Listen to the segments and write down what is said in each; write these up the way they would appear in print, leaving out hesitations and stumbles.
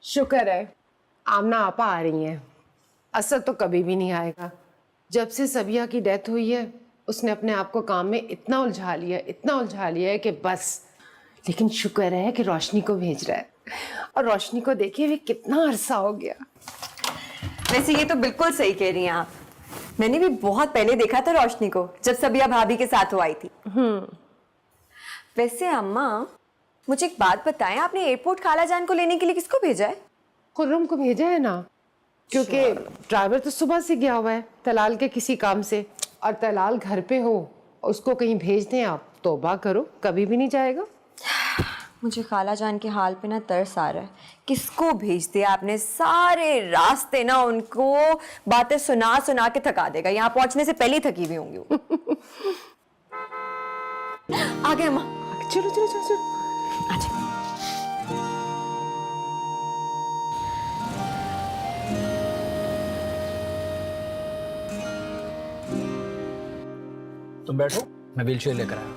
शुक्र है आमना आपा आ रही हैं। असद तो कभी भी नहीं आएगा। जब से सबिया की डेथ हुई है उसने अपने आप को काम में इतना उलझा लिया है कि बस। लेकिन शुक्र है कि रोशनी को भेज रहा है, और रोशनी को देखिए भी कितना अरसा हो गया। वैसे ये तो बिल्कुल सही कह रही हैं आप। मैंने भी बहुत पहले देखा था रोशनी को, जब सबिया भाभी के साथ वो आई थी। वैसे अम्मा मुझे एक बात बताएं, आपने एयरपोर्ट खाला जान को लेने के लिए किसको भेजा है? खुर्रम को भेजा है ना, क्योंकि ड्राइवर तो सुबह से गया हुआ है तलाल के किसी काम से, और तलाल घर पे हो, उसको कहीं भेज दें आप, तौबा करो, कभी भी नहीं जाएगा। मुझे खाला जान के हाल पे ना तरस आ रहा है। किसको भेज दिया आपने? सारे रास्ते ना उनको बातें सुना सुना के थका देगा। यहाँ पहुंचने से पहले ही थकी हुई होंगी वो। आ गए अम्मा। चलो चलो चलो चलो अच्छा। तुम बैठो, मैं व्हीलचेयर लेकर आया।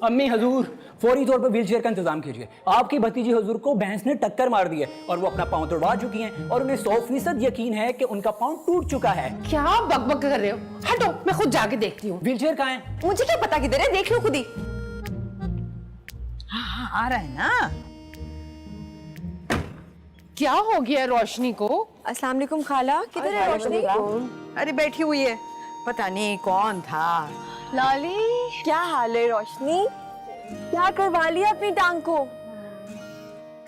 अम्मी हजूर, फौरी तौर पर व्हीलचेयर का इंतजाम कीजिए। आपकी भतीजी हजूर को भैंस ने टक्कर मार दी है और वो अपना पांव तोड़वा चुकी हैं और उन्हें 100% यकीन है कि उनका पांव टूट चुका है। क्या बकबक कर रहे हो? हटो, मैं खुद जाके देखती हूँ। व्हीलचेयर कहाँ है? मुझे क्या पता किधर है, देख लो खुद ही। हाँ आ रहा है ना। क्या हो गया रोशनी को? अस्सलाम वालेकुम खाला, किधर है रोशनी? अरे बैठी हुई है, पता नहीं कौन था। लाली, क्या हाल है रोशनी? क्या करवा लिया अपनी टांग को?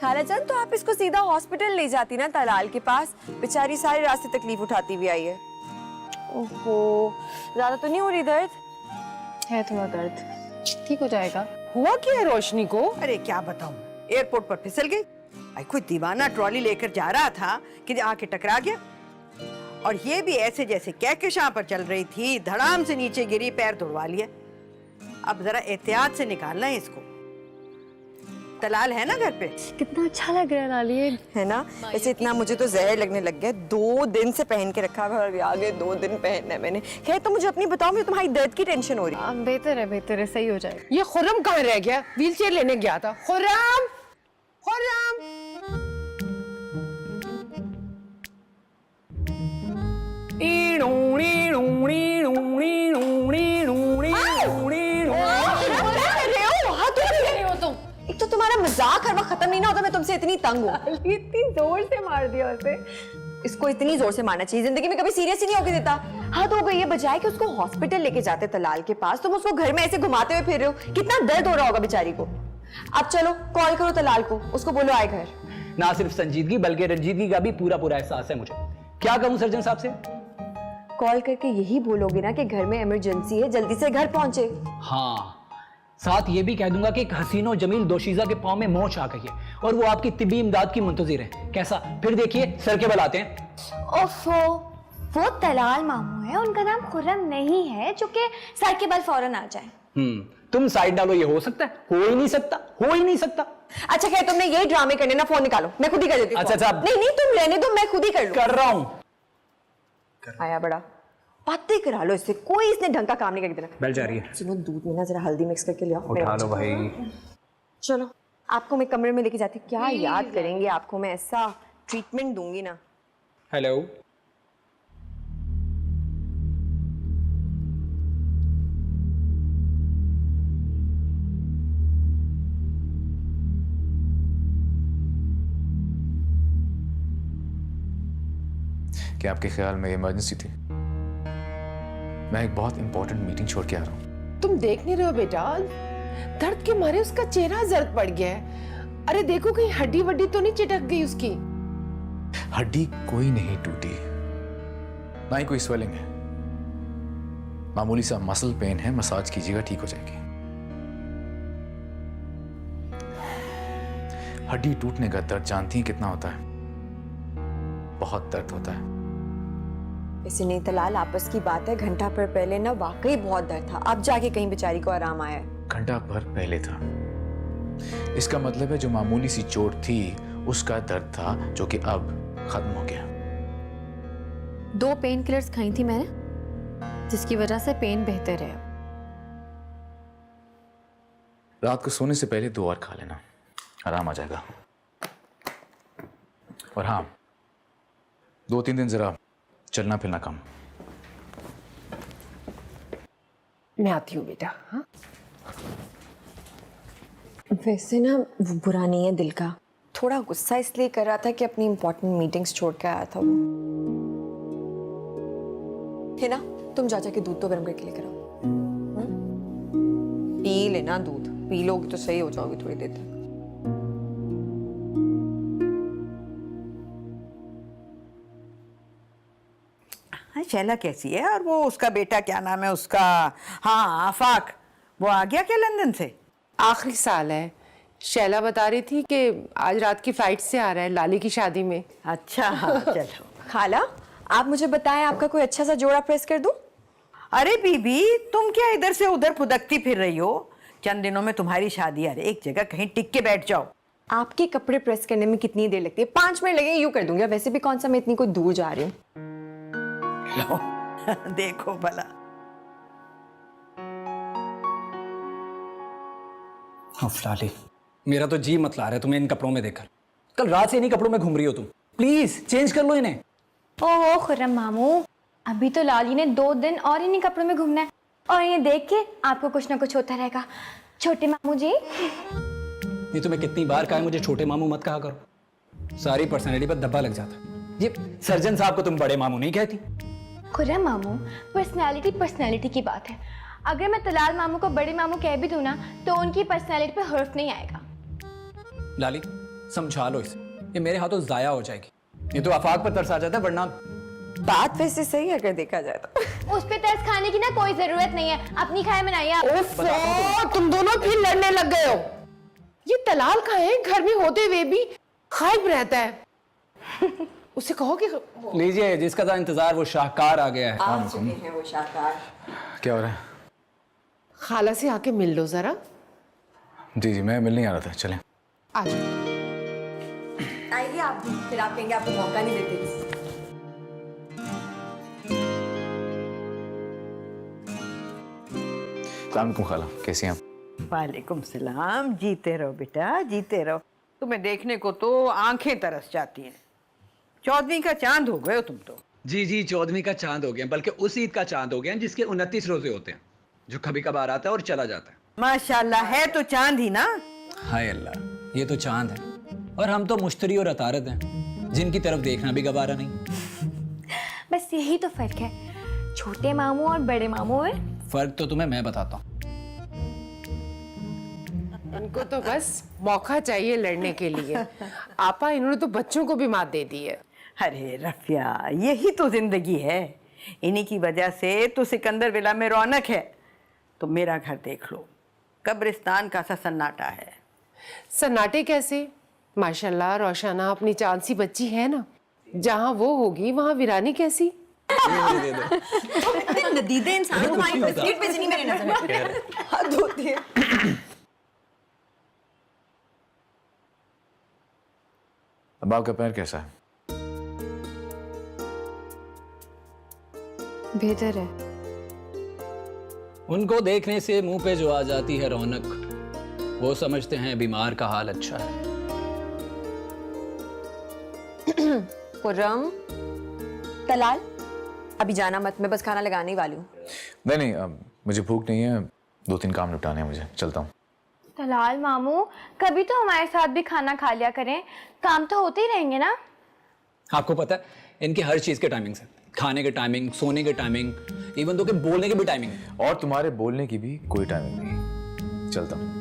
खाला जान, तो आप इसको सीधा हॉस्पिटल ले जाती ना तलाल के पास। बेचारी सारे रास्ते तकलीफ उठाती हुई आई है। ओहो, ज्यादा तो नहीं हो रही दर्द? है थोड़ा दर्द, ठीक हो जाएगा। हुआ क्या है रोशनी को? अरे क्या बताऊं, एयरपोर्ट पर फिसल गई। भाई कोई दीवाना ट्रॉली लेकर जा रहा था कि आके टकरा गया, और ये भी ऐसे जैसे कहकशां पर चल रही थी, धड़ाम से नीचे गिरी, पैर तोड़वा लिया। अब जरा एहतियात से निकालना है इसको। तलाल है ना घर पे? कितना अच्छा लग रहा है लाली, है ना? वैसे इतना मुझे तो जहर लगने लग गया। 2 दिन से पहन के रखा है और आगे 2 दिन पहनना है मैंने। खैर तो मुझे अपनी बताओ, मुझे तुम्हारी दर्द की टेंशन हो रही है। बेहतर है, सही हो जाएगा। ये खुर्रम कहाँ रह गया? व्हीलचेयर लेने गया था। खुर्रम, खुर्रम। एक तो तुम्हारा मजाक हर वक्त खत्म नहीं ना होता, मैं तुमसे इतनी तंग हूँ। इतनी जोर से मार दिया उसे। इसको इतनी जोर से मारना चाहिए, जिंदगी में कभी सीरियस ही नहीं होके देता। हद हो गई है, बजाय कि उसको हॉस्पिटल लेके जाते तलाल के पास, तुम उसको घर में ऐसे घुमाते हुए फिर रहे हो। कितना दर्द हो रहा होगा बेचारी को। अब चलो कॉल करो तलाल को, उसको बोलो आए घर। ना सिर्फ संजीदगी बल्कि रंजीदगी का भी पूरा एहसास है मुझे। क्या कहूँ सर्जन साहब से? कॉल करके यही बोलोगे ना कि घर में इमरजेंसी है, जल्दी से घर पहुंचे। हाँ, साथ ये भी कह दूंगा कि एक हसीनो जमील दोशीजा के पांव में मोच आ गई है और वो आपकी तिब्बी इमदाद की मुंतजिर है। कैसा? फिर देखिए सर के बल आते हैं। ओफो, वो तलाल मामू है, उनका नाम खुर्रम नहीं है, जो कि सर के बल फौरन आ जाए। तुम साइड डालो, ये हो सकता है? हो ही नहीं सकता। अच्छा खैर, तुमने यही ड्रामे करने ना, फोन निकालो, मैं खुद ही कर देती हूँ। अच्छा, नहीं तुम रहने दो, मैं खुद ही कर लूँ। कर रहा हूँ। आया बड़ा, बातें करा लो इससे, कोई इसने ढंग का काम नहीं कर देना। बेल जा रही है। सुनो, दूध में ना जरा हल्दी मिक्स करके ले आओ। उठा लो भाई। चलो आपको मैं कमरे में लेके जाती हूँ। क्या याद करेंगे आपको, मैं ऐसा ट्रीटमेंट दूंगी ना। हेलो, क्या आपके ख्याल में इमरजेंसी थी? मैं एक बहुत इंपॉर्टेंट मीटिंग छोड़ के आ रहा हूँ। तुम देख नहीं रहे हो बेटा, दर्द के मारे उसका चेहरा जर्द पड़ गया है। अरे देखो कहीं हड्डी वड्डी तो नहीं चिटक गई उसकी? हड्डी कोई नहीं टूटी, ना ही कोई स्वेलिंग है, मामूली सा मसल पेन है, मसाज कीजिएगा ठीक हो जाएगी। हड्डी टूटने का दर्द जानती हैं कितना होता है? बहुत दर्द होता है। वैसे नहीं तलाल, आपस की बात है, घंटा भर पहले ना वाकई बहुत दर्द था, अब जाके कहीं बेचारी को आराम आया है। घंटा भर पहले था, इसका मतलब है जो मामूली सी चोट थी उसका दर्द था, जो कि अब खत्म हो गया। 2 पेन किलर्स खाई थी मैंने, जिसकी वजह से पेन बेहतर है। रात को सोने से पहले 2 और खा लेना, आराम आ जाएगा। और हाँ, 2-3 दिन जरा चलना फिरना कम। मैं आती हूँ बेटा। हाँ, वैसे ना वो बुरा नहीं है दिल का, थोड़ा गुस्सा इसलिए कर रहा था कि अपनी इंपॉर्टेंट मीटिंग्स छोड़ के आया था वो। है ना, तुम जा जाके दूध तो गर्म करके लेकर आओ। पी लेना दूध, पी लोगे तो सही हो जाओगे थोड़ी देर तक। हाँ, शैला कैसी है? और वो उसका बेटा क्या नाम है उसका? हाँ, आफाक, वो आ गया क्या लंदन से? आखिरी साल है। शैला बता रही थी कि आज रात की फ्लाइट से आ रहा है लाली की शादी में। अच्छा, हाँ, चलो। खाला, आप मुझे बताएं आपका कोई अच्छा सा जोड़ा प्रेस कर दूं? अरे बीबी, तुम क्या इधर से उधर फुदकती फिर रही हो? चंद दिनों में तुम्हारी शादी है, एक जगह कहीं टिक के बैठ जाओ। आपके कपड़े प्रेस करने में कितनी देर लगती है? 5 मिनट लगेंगे, यूं कर दूंगी। वैसे भी कौन सा मैं इतनी कोई दूर जा रही हूँ। लो, देखो भला। लाली, मेरा तो जी मत ला रहा है तुम्हें इन कपड़ों में देखकर। कल रात से इन्हीं कपड़ों में घूम रही हो तुम। प्लीज चेंज कर लो इन्हें। ओहो खुर्रम मामू, अभी तो लाली ने 2 दिन और इन्हीं कपड़ों में घूमना है, और ये देख के आपको कुछ ना कुछ होता रहेगा। छोटे मामू जी। ये तुम्हें कितनी बार कहा है मुझे छोटे मामू मत कहा करो। सारी पर्सनैलिटी पर धब्बा लग जाता है। ये सर्जन साहब को तुम बड़े मामू नहीं कहती? खुर्रम मामू, पर्सनैलिटी की बात है। अगर मैं तलाल मामू को बड़े मामू कह भी दूं ना, तो उनकी पर्सनैलिटी पे हर्फ नहीं आएगा। लाली, समझा लो इसे, ये मेरे हाथों जाया हो जाएगी। ये तो आफाक पर तरस आ जाता है, वरना बात वैसे सही है अगर देखा जाए तो। उस पे तरस खाने की ना कोई जरूरत नहीं है, अपनी खाए बनाइए आप। ओफो, तुम दोनों फिर लड़ने लग गए हो। ये तलाल का है, घर में होते हुए भी खाइब रहता है। उसे कहो कि लीजिए, जिसका था इंतजार वो शाहकार आ गया है। आ चुके हैं वो शाहकार। क्या हो रहा है? खाला से आके मिल लो जरा। जी, मैं मिलने आ रहा था, चलें। आ जाओ। आइए आप भी, फिर आप कहेंगे आपको मौका नहीं देते। सलाम खाला, कैसी हैं आप? वालेकुम सलाम। जीते रहो बेटा, जीते रहो। तुम्हें देखने को तो आंखें तरस जाती हैं। 14वीं का चांद हो गए हो तुम तो। जी जी, 14वीं का चांद हो गया, बल्कि उस ईद का चांद हो गया जिसके 29 रोजे होते हैं, जो कभी कभार आता है और चला जाता है। माशाल्लाह, है तो चांद ही ना। हाय अल्लाह, ये तो चांद है और हम तो मुश्तरी और अतारत हैं, जिनकी तरफ देखना भी गवारा नहीं। बस यही तो फर्क है छोटे मामू और बड़े मामू में। फर्क तो तुम्हें मैं बताता हूँ। इनको तो बस मौका चाहिए लड़ने के लिए। आपा, इन्होंने तो बच्चों को भी मात दे दी है। अरे रफिया, यही तो जिंदगी है। इन्हीं की वजह से तो सिकंदर विला में रौनक है। तो मेरा घर देख लो, कब्रिस्तान का सा सन्नाटा है। सन्नाटे कैसे? माशाल्लाह, रोशाना अपनी चांद सी बच्ची है ना। जहाँ वो होगी वहाँ वीरानी कैसी? नदीदे इंसान तुम्हारी बिस्किट पे नहीं मेरी नजर में। हद होती है। अब आपका पैर कैसा है? बेहतर है। उनको देखने से मुंह पे जो आ जाती है रौनक, वो समझते हैं बीमार का हाल अच्छा है। खुर्रम, तलाल, अभी जाना मत, मैं बस खाना लगाने ही वाली हूँ। नहीं, अब मुझे भूख नहीं है, 2-3 काम निपटाने हैं मुझे, चलता हूँ। तलाल मामू, कभी तो हमारे साथ भी खाना खा लिया करें, काम तो होते ही रहेंगे ना। आपको पता है इनकी हर चीज के टाइमिंग है, खाने के टाइमिंग, सोने के टाइमिंग, इवन तो के बोलने के भी टाइमिंग है। और तुम्हारे बोलने की भी कोई टाइमिंग नहीं। चलता हूँ।